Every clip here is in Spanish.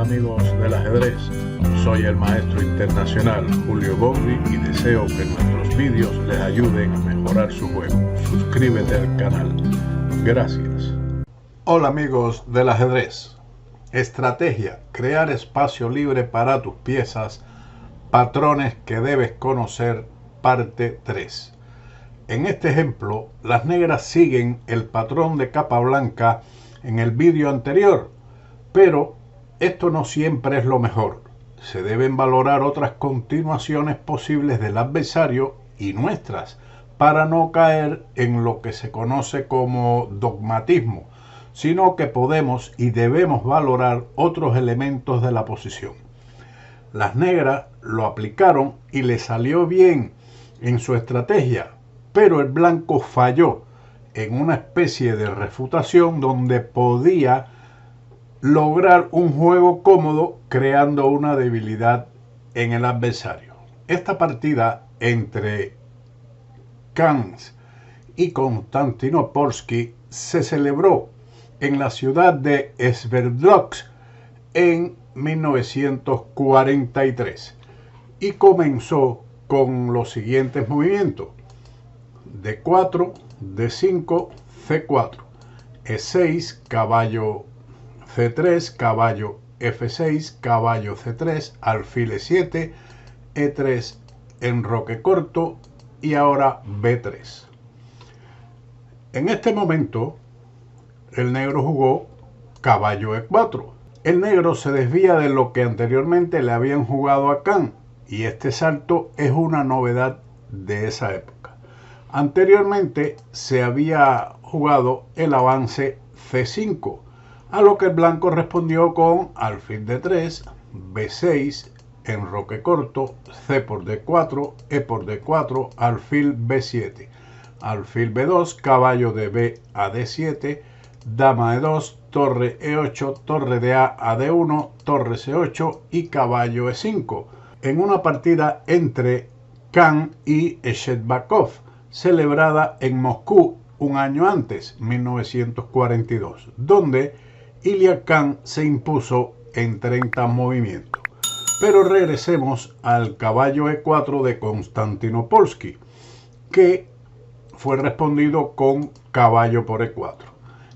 amigos del ajedrez, soy el maestro internacional Julio Borri y deseo que nuestros vídeos les ayuden a mejorar su juego. Suscríbete al canal. Gracias. Hola amigos del ajedrez. Estrategia: crear espacio libre para tus piezas, patrones que debes conocer, parte 3. En este ejemplo, las negras siguen el patrón de capa blanca en el vídeo anterior, pero esto no siempre es lo mejor. Se deben valorar otras continuaciones posibles del adversario y nuestras, para no caer en lo que se conoce como dogmatismo, sino que podemos y debemos valorar otros elementos de la posición. Las negras lo aplicaron y le salió bien en su estrategia, pero el blanco falló en una especie de refutación donde podía lograr un juego cómodo creando una debilidad en el adversario. Esta partida entre Kan y Konstantinopolski se celebró en la ciudad de Sverdlovsk en 1943 y comenzó con los siguientes movimientos: D4, D5, C4, E6, caballo C3, caballo F6, caballo C3, alfil E7, E3, enroque corto y ahora B3. En este momento, el negro jugó caballo E4. El negro se desvía de lo que anteriormente le habían jugado a Kan, y este salto es una novedad de esa época. Anteriormente se había jugado el avance C5, a lo que el blanco respondió con alfil D3, B6, enroque corto, C por D4, E por D4, alfil B7, alfil B2, caballo de B a D7, dama E2, torre E8, torre de A a D1, torre C8 y caballo E5, en una partida entre Kan y Shcherbakov, celebrada en Moscú un año antes, 1942, donde Ilya Kan se impuso en 30 movimientos. Pero regresemos al caballo E4 de Konstantinopolski, que fue respondido con caballo por E4.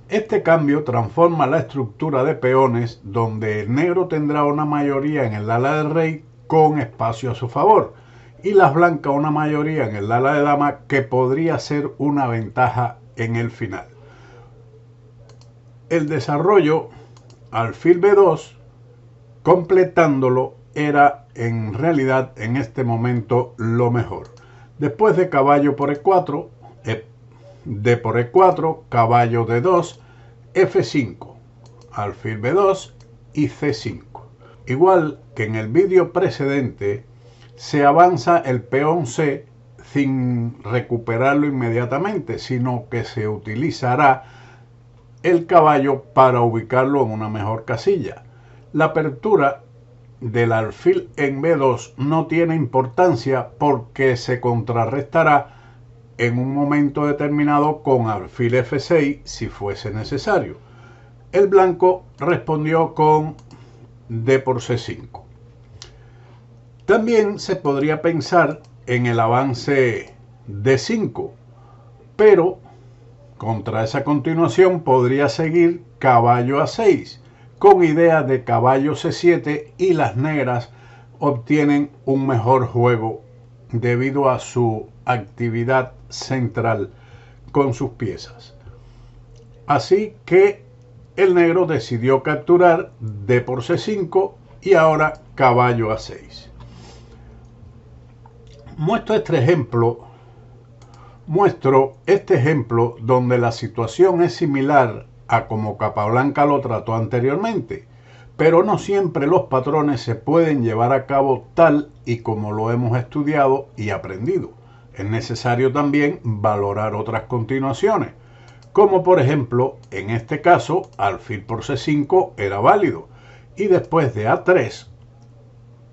Este cambio transforma la estructura de peones, donde el negro tendrá una mayoría en el ala del rey con espacio a su favor, y las blancas una mayoría en el ala de dama, que podría ser una ventaja en el final. El desarrollo alfil B2, completándolo, era en realidad en este momento lo mejor. Después de caballo por E4, D por E4, caballo D2, F5, alfil B2 y C5. Igual que en el vídeo precedente, se avanza el peón C sin recuperarlo inmediatamente, sino que se utilizará el caballo para ubicarlo en una mejor casilla. La apertura del alfil en B2 no tiene importancia porque se contrarrestará en un momento determinado con alfil F6 si fuese necesario. El blanco respondió con D por C5. También se podría pensar en el avance D5, pero contra esa continuación podría seguir caballo A6, con idea de caballo C7, y las negras obtienen un mejor juego debido a su actividad central con sus piezas. Así que el negro decidió capturar D por C5 y ahora caballo A6. Muestro este ejemplo donde la situación es similar a como Capablanca lo trató anteriormente, pero no siempre los patrones se pueden llevar a cabo tal y como lo hemos estudiado y aprendido. Es necesario también valorar otras continuaciones, como por ejemplo, en este caso, alfil por C5 era válido, y después de A3,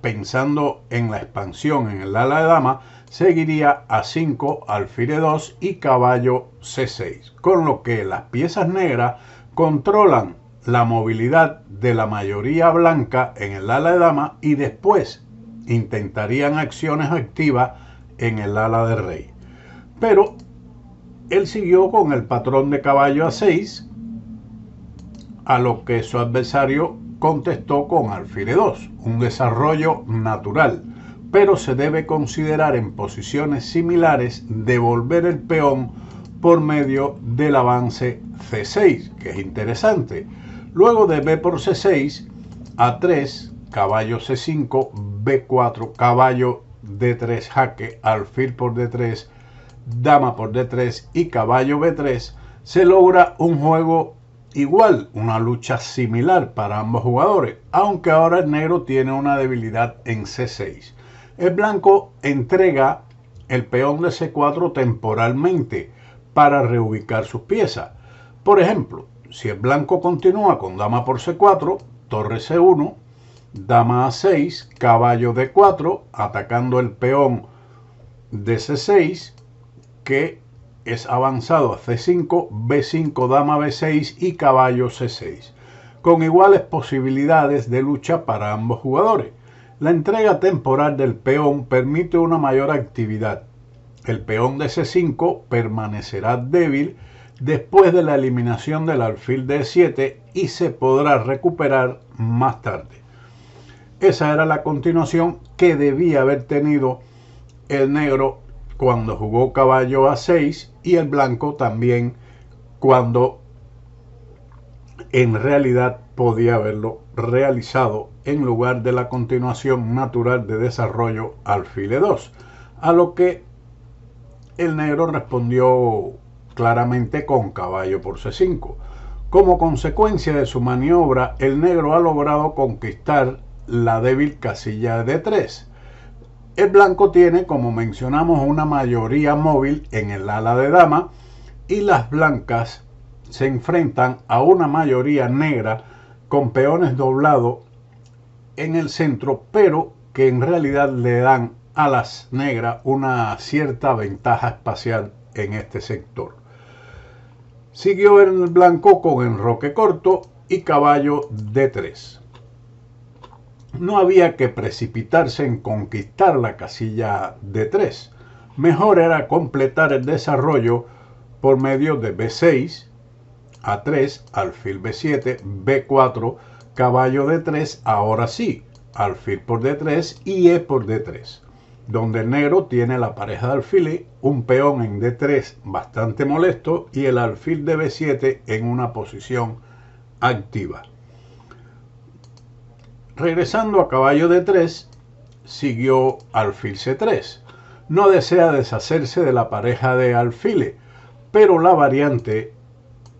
pensando en la expansión en el ala de dama, seguiría A5, alfil E2 y caballo C6, con lo que las piezas negras controlan la movilidad de la mayoría blanca en el ala de dama y después intentarían acciones activas en el ala de rey. Pero él siguió con el patrón de caballo a6, a lo que su adversario contestó con alfil e2, un desarrollo natural, pero se debe considerar en posiciones similares devolver el peón por medio del avance c6, que es interesante. Luego de b por c6, a3, caballo c5, b4, caballo d3 jaque, alfil por d3, dama por d3 y caballo b3, se logra un juego igual, una lucha similar para ambos jugadores, aunque ahora el negro tiene una debilidad en c6. El blanco entrega el peón de c4 temporalmente para reubicar sus piezas. Por ejemplo, si el blanco continúa con dama por c4, torre c1, dama a6, caballo d4, atacando el peón de c6, que es avanzado a c5, b5, dama b6 y caballo c6, con iguales posibilidades de lucha para ambos jugadores. La entrega temporal del peón permite una mayor actividad. El peón de c5 permanecerá débil después de la eliminación del alfil de e7 y se podrá recuperar más tarde. Esa era la continuación que debía haber tenido el negro cuando jugó caballo a6 y el blanco también cuando en realidad podía haberlo realizado en lugar de la continuación natural de desarrollo alfil e2, a lo que el negro respondió claramente con caballo por c5. Como consecuencia de su maniobra, el negro ha logrado conquistar la débil casilla de d3. El blanco tiene, como mencionamos, una mayoría móvil en el ala de dama y las blancas se enfrentan a una mayoría negra con peones doblados en el centro, pero que en realidad le dan a las negras una cierta ventaja espacial en este sector. Siguió el blanco con enroque corto y caballo d3. No había que precipitarse en conquistar la casilla d3. Mejor era completar el desarrollo por medio de b6, a3, alfil b7, b4, caballo d3, ahora sí, alfil por d3 y e por d3, donde el negro tiene la pareja de alfiles, un peón en d3 bastante molesto y el alfil de b7 en una posición activa. Regresando a caballo d3, siguió alfil c3. No desea deshacerse de la pareja de alfiles, pero la variante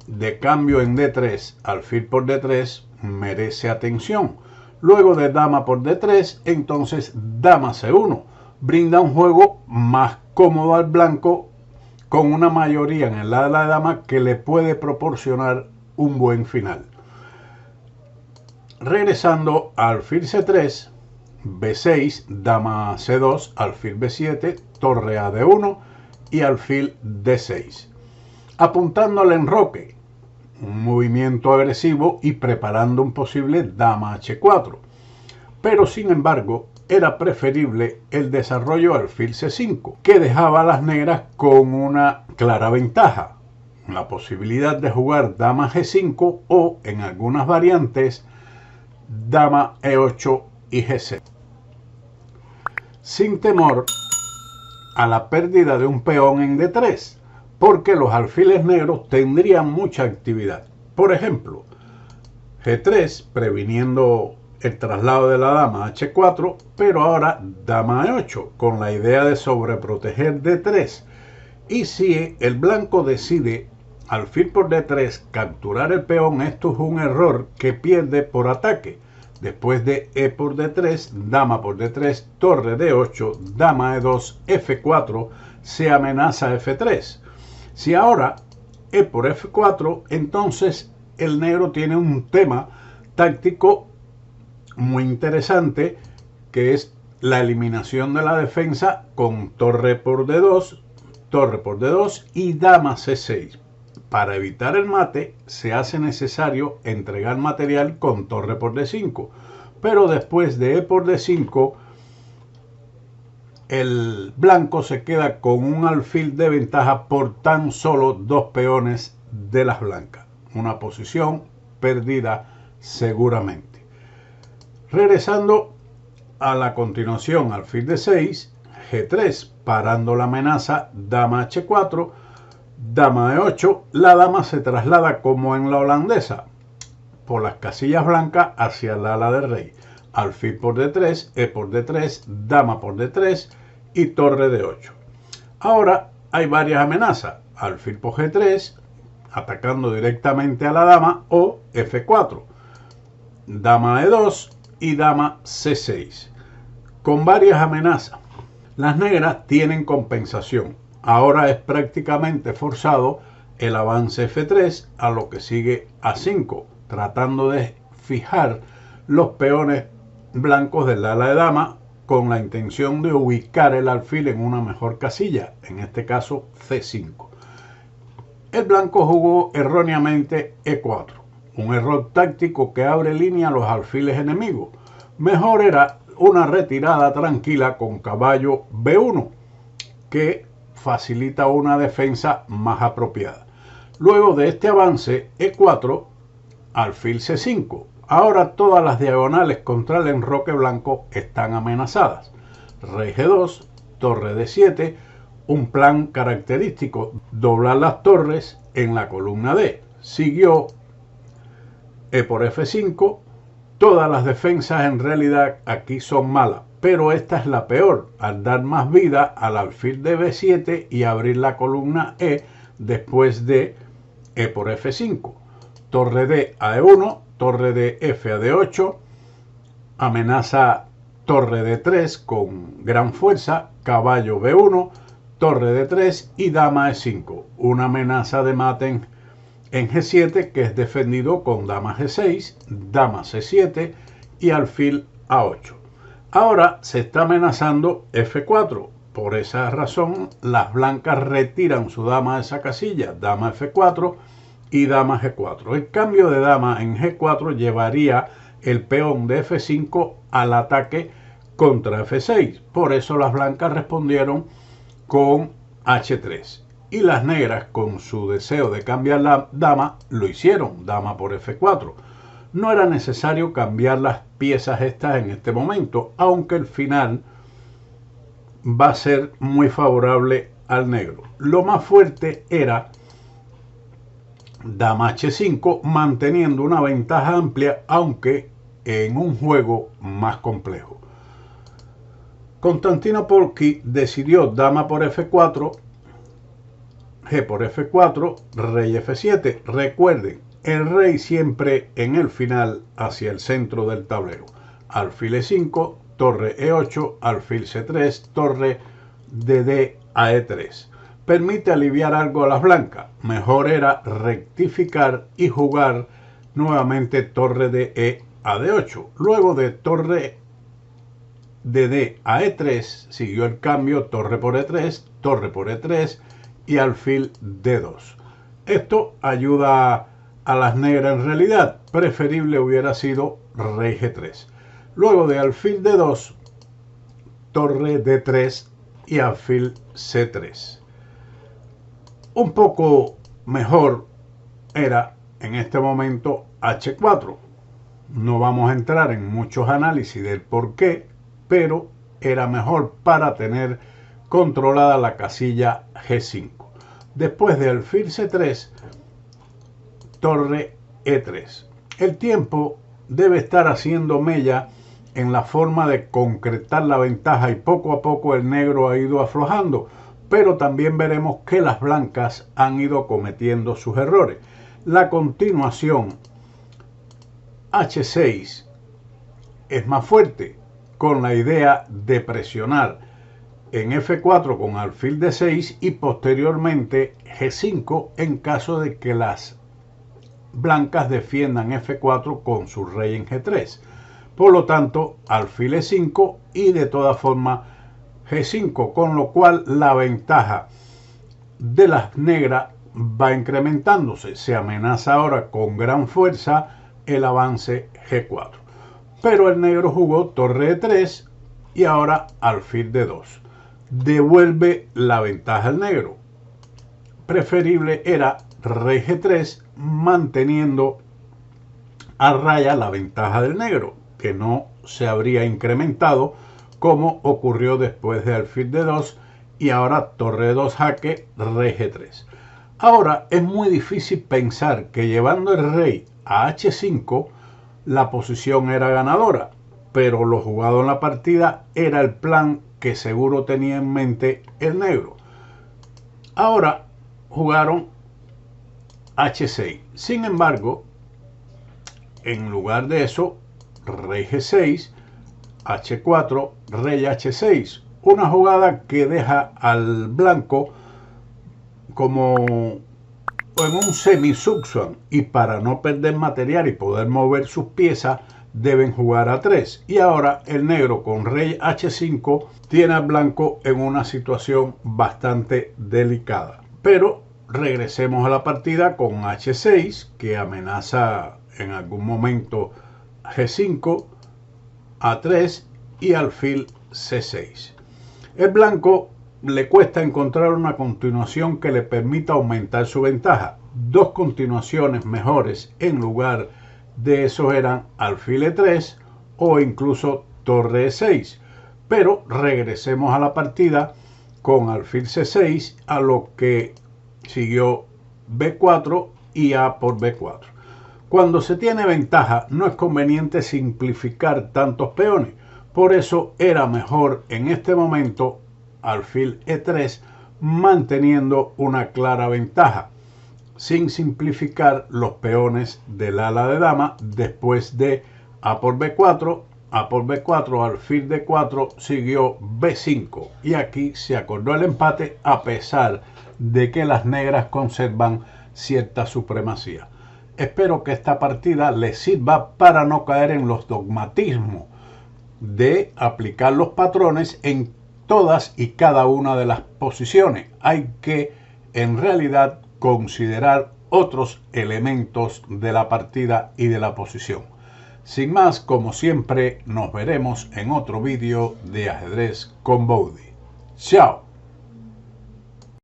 de cambio en d3, alfil por d3, merece atención. Luego de dama por d3, entonces dama c1. Brinda un juego más cómodo al blanco con una mayoría en el ala de dama que le puede proporcionar un buen final. Regresando a alfil c3, b6, dama c2, alfil b7, torre a d1 y alfil d6. Apuntando al enroque, un movimiento agresivo y preparando un posible dama h4. Pero sin embargo, era preferible el desarrollo alfil c5, que dejaba a las negras con una clara ventaja, la posibilidad de jugar dama g5 o, en algunas variantes, dama e8 y g6, sin temor a la pérdida de un peón en d3, porque los alfiles negros tendrían mucha actividad. Por ejemplo, g3 previniendo el traslado de la dama a h4, pero ahora dama e8 con la idea de sobreproteger d3. Y si el blanco decide alfil por d3 capturar el peón, esto es un error que pierde por ataque. Después de e por d3, dama por d3, torre d8, dama e2, f4, se amenaza f3. Si ahora e por f4, entonces el negro tiene un tema táctico muy interesante, que es la eliminación de la defensa con torre por d2 y dama c6. para evitar el mate se hace necesario entregar material con torre por D5, pero después de E por D5 el blanco se queda con un alfil de ventaja por tan solo 2 peones de las blancas, una posición perdida seguramente. Regresando a la continuación, alfil de 6, G3, parando la amenaza, dama H4, dama E8, la dama se traslada como en la holandesa, por las casillas blancas hacia el ala del rey. Alfil por D3, E por D3, dama por D3 y torre D8. Ahora hay varias amenazas, alfil por G3, atacando directamente a la dama, o F4, dama E2 y dama C6, con varias amenazas. Las negras tienen compensación. Ahora es prácticamente forzado el avance F3 a lo que sigue A5, tratando de fijar los peones blancos del ala de dama con la intención de ubicar el alfil en una mejor casilla, en este caso C5. El blanco jugó erróneamente E4, un error táctico que abre línea a los alfiles enemigos. Mejor era una retirada tranquila con caballo B1, que facilita una defensa más apropiada. Luego de este avance E4, alfil C5. Ahora todas las diagonales contra el enroque blanco están amenazadas. Rey G2, torre D7, un plan característico, doblar las torres en la columna D. Siguió E por F5. Todas las defensas en realidad aquí son malas, pero esta es la peor, al dar más vida al alfil de B7 y abrir la columna E después de E por F5. Torre D a E1, torre de F a D8, amenaza torre D3 con gran fuerza, caballo B1, torre D3 y dama E5, una amenaza de mate en G7 que es defendido con dama G6, dama C7 y alfil A8. Ahora se está amenazando F4. Por esa razón las blancas retiran su dama de esa casilla, dama F4 y dama G4. El cambio de dama en G4 llevaría el peón de F5 al ataque contra F6. Por eso las blancas respondieron con H3. Y las negras, con su deseo de cambiar la dama, lo hicieron, dama por F4. No era necesario cambiar las piezas estas en este momento, aunque el final va a ser muy favorable al negro. Lo más fuerte era dama H5, manteniendo una ventaja amplia, aunque en un juego más complejo. Konstantinopolski decidió dama por F4, G por F4, rey F7. Recuerden, el rey siempre en el final hacia el centro del tablero. Alfil E5, torre E8, alfil C3, torre de D a E3. Permite aliviar algo a las blancas. Mejor era rectificar y jugar nuevamente torre de E a D8. Luego de torre de D a E3 siguió el cambio torre por E3, torre por E3 y alfil D2. Esto ayuda a las negras en realidad. Preferible hubiera sido rey G3. Luego de alfil D2, torre D3 y alfil C3. Un poco mejor era en este momento H4. No vamos a entrar en muchos análisis del por qué, pero era mejor para tener controlada la casilla G5. Después de alfil C3, torre E3. El tiempo debe estar haciendo mella en la forma de concretar la ventaja y poco a poco el negro ha ido aflojando, pero también veremos que las blancas han ido cometiendo sus errores. La continuación H6 es más fuerte, con la idea de presionar en F4 con alfil D6 y posteriormente G5 en caso de que las blancas defiendan F4 con su rey en G3. Por lo tanto, alfil E5 y de todas formas G5, con lo cual la ventaja de las negras va incrementándose. Se amenaza ahora con gran fuerza el avance G4. Pero el negro jugó torre de 3 y ahora alfil de 2. Devuelve la ventaja al negro. Preferible era rey G3, manteniendo a raya la ventaja del negro, que no se habría incrementado como ocurrió después de alfil de 2 y ahora torre de 2 jaque, rey G3. Ahora es muy difícil pensar que llevando el rey a H5 la posición era ganadora, pero lo jugado en la partida era el plan que seguro tenía en mente el negro. Ahora jugaron H6. Sin embargo, en lugar de eso, rey G6, H4, rey H6. Una jugada que deja al blanco como en un semi-subsuan, y para no perder material y poder mover sus piezas deben jugar a 3. Y ahora el negro con rey H5 tiene al blanco en una situación bastante delicada. Pero regresemos a la partida con H6, que amenaza en algún momento G5, A3 y alfil C6. El blanco le cuesta encontrar una continuación que le permita aumentar su ventaja. Dos continuaciones mejores en lugar de eso eran alfil E3 o incluso torre E6. Pero regresemos a la partida con alfil C6, a lo que siguió B4 y A por B4. Cuando se tiene ventaja no es conveniente simplificar tantos peones. Por eso era mejor en este momento alfil E3, manteniendo una clara ventaja, sin simplificar los peones del ala de dama después de A por B4, A por B4, alfil D4, siguió B5 y aquí se acordó el empate a pesar de que las negras conservan cierta supremacía. Espero que esta partida les sirva para no caer en los dogmatismos de aplicar los patrones en todas y cada una de las posiciones. Hay que en realidad considerar otros elementos de la partida y de la posición. Sin más, como siempre, nos veremos en otro vídeo de ajedrez con Bowdy. ¡Chao!